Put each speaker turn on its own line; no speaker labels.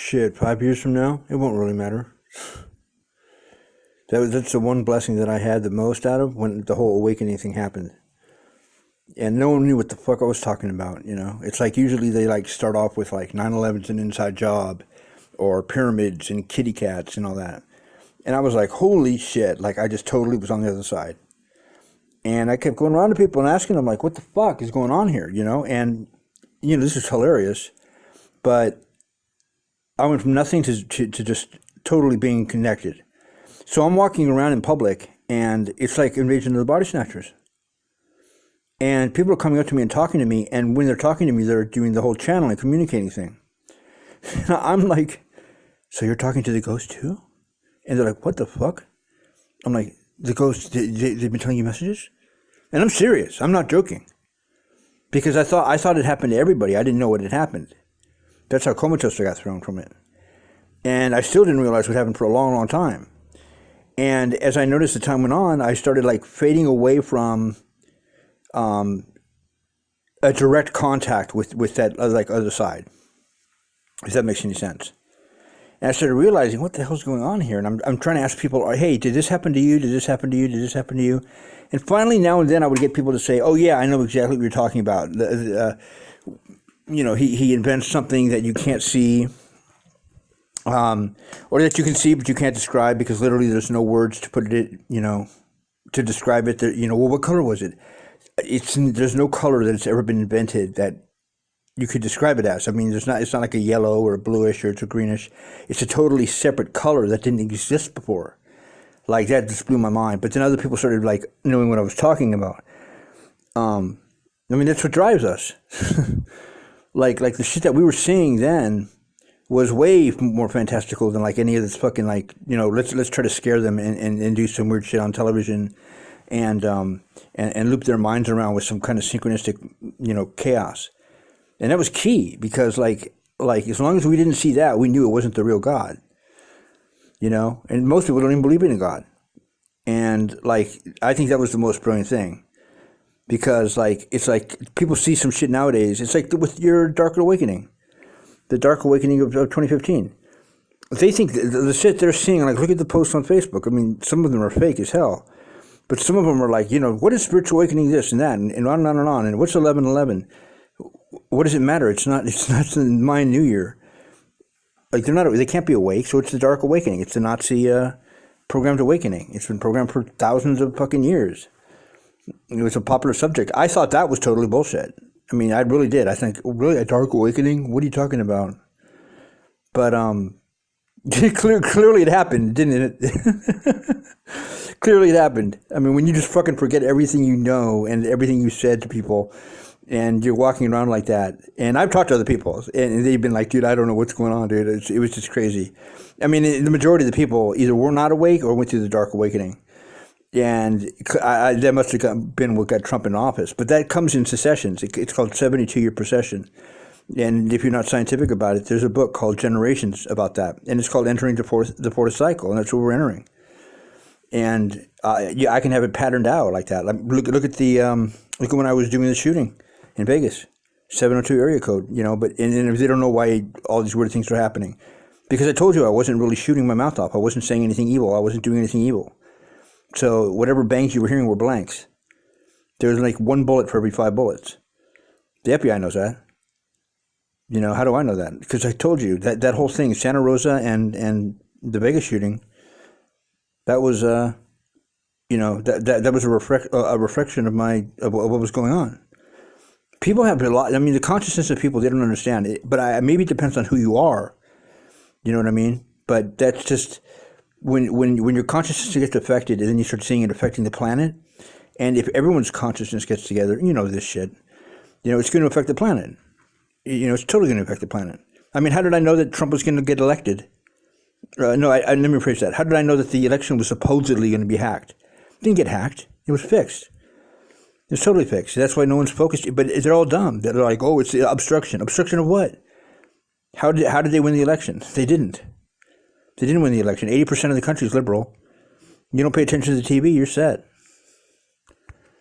Shit, 5 years from now, it won't really matter. That's the one blessing that I had the most out of when the whole awakening thing happened. And no one knew what the fuck I was talking about, you know? It's like usually they like start off with like 9/11's an inside job or pyramids and kitty cats and all that. And I was like, holy shit, like I just totally was on the other side. And I kept going around to people and asking them like, what the fuck is going on here, you know? And, you know, this is hilarious. But I went from nothing to just totally being connected. So I'm walking around in public, and it's like Invasion of the Body Snatchers. And people are coming up to me and talking to me, and when they're talking to me, they're doing the whole channeling, communicating thing. And I'm like, so you're talking to the ghost too? And they're like, what the fuck? I'm like, the ghost, they've been telling you messages? And I'm serious. I'm not joking. Because I thought it happened to everybody. I didn't know what had happened. That's how comatose I got thrown from it. And I still didn't realize what happened for a long, long time. And as I noticed the time went on, I started like fading away from a direct contact with that like other side, if that makes any sense. And I started realizing what the hell's going on here. And I'm trying to ask people, hey, did this happen to you? Did this happen to you? Did this happen to you? And finally, now and then, I would get people to say, oh yeah, I know exactly what you're talking about. You know, he invents something that you can't see. Or that you can see but you can't describe because literally there's no words to put it, you know, to describe it. You know, well, what color was it? There's no color that's ever been invented that you could describe it as. I mean, it's not like a yellow or a bluish or it's a greenish. It's a totally separate color that didn't exist before. Like that just blew my mind. But then other people started like knowing what I was talking about. I mean, that's what drives us. like the shit that we were seeing then was way more fantastical than like any of this fucking like, you know, let's try to scare them and do some weird shit on television and loop their minds around with some kind of synchronistic, you know, chaos. And that was key because like as long as we didn't see that, we knew it wasn't the real God, you know, and most people don't even believe in a God. And like, I think that was the most brilliant thing because like, it's like people see some shit nowadays. It's like with your Dark Awakening. The Dark Awakening of 2015. They think the shit they're seeing, like, look at the posts on Facebook. I mean, some of them are fake as hell. But some of them are like, you know, what is spiritual awakening this and that, and on and on and on. And what's 11/11? What does it matter? It's not the Mayan New Year. Like, they can't be awake, so it's the Dark Awakening. It's the Nazi programmed awakening. It's been programmed for thousands of fucking years. It was a popular subject. I thought that was totally bullshit. I mean, I really did. I think, really, a Dark Awakening? What are you talking about? But clearly it happened, didn't it? Clearly it happened. I mean, when you just fucking forget everything you know and everything you said to people, and you're walking around like that. And I've talked to other people, and they've been like, dude, I don't know what's going on, dude. It was just crazy. I mean, the majority of the people either were not awake or went through the Dark Awakening. And that must have been what got Trump in office. But that comes in successions. It's called 72-year procession. And if you're not scientific about it, there's a book called Generations about that. And it's called Entering the Fourth Cycle. And that's what we're entering. And I can have it patterned out like that. Look at when I was doing the shooting in Vegas. 702 area code, you know. But and they don't know why all these weird things are happening. Because I told you I wasn't really shooting my mouth off. I wasn't saying anything evil. I wasn't doing anything evil. So whatever bangs you were hearing were blanks. There's like one bullet for every 5 bullets. The FBI knows that. You know, how do I know that? Because I told you that whole thing, Santa Rosa and the Vegas shooting, that was you know, that was a reflection of what was going on. People have a lot. I mean, the consciousness of people, they don't understand it. But maybe it depends on who you are. You know what I mean? But that's just. When your consciousness gets affected, and then you start seeing it affecting the planet, and if everyone's consciousness gets together, you know this shit, you know, it's going to affect the planet. You know, it's totally going to affect the planet. I mean, how did I know that Trump was going to get elected? No, let me rephrase that. How did I know that the election was supposedly going to be hacked? It didn't get hacked. It was fixed. It was totally fixed. That's why no one's focused. But they're all dumb. They're like, oh, it's the obstruction. Obstruction of what? How did they win the election? They didn't. They didn't win the election. 80% of the country is liberal. You don't pay attention to the TV, you're set.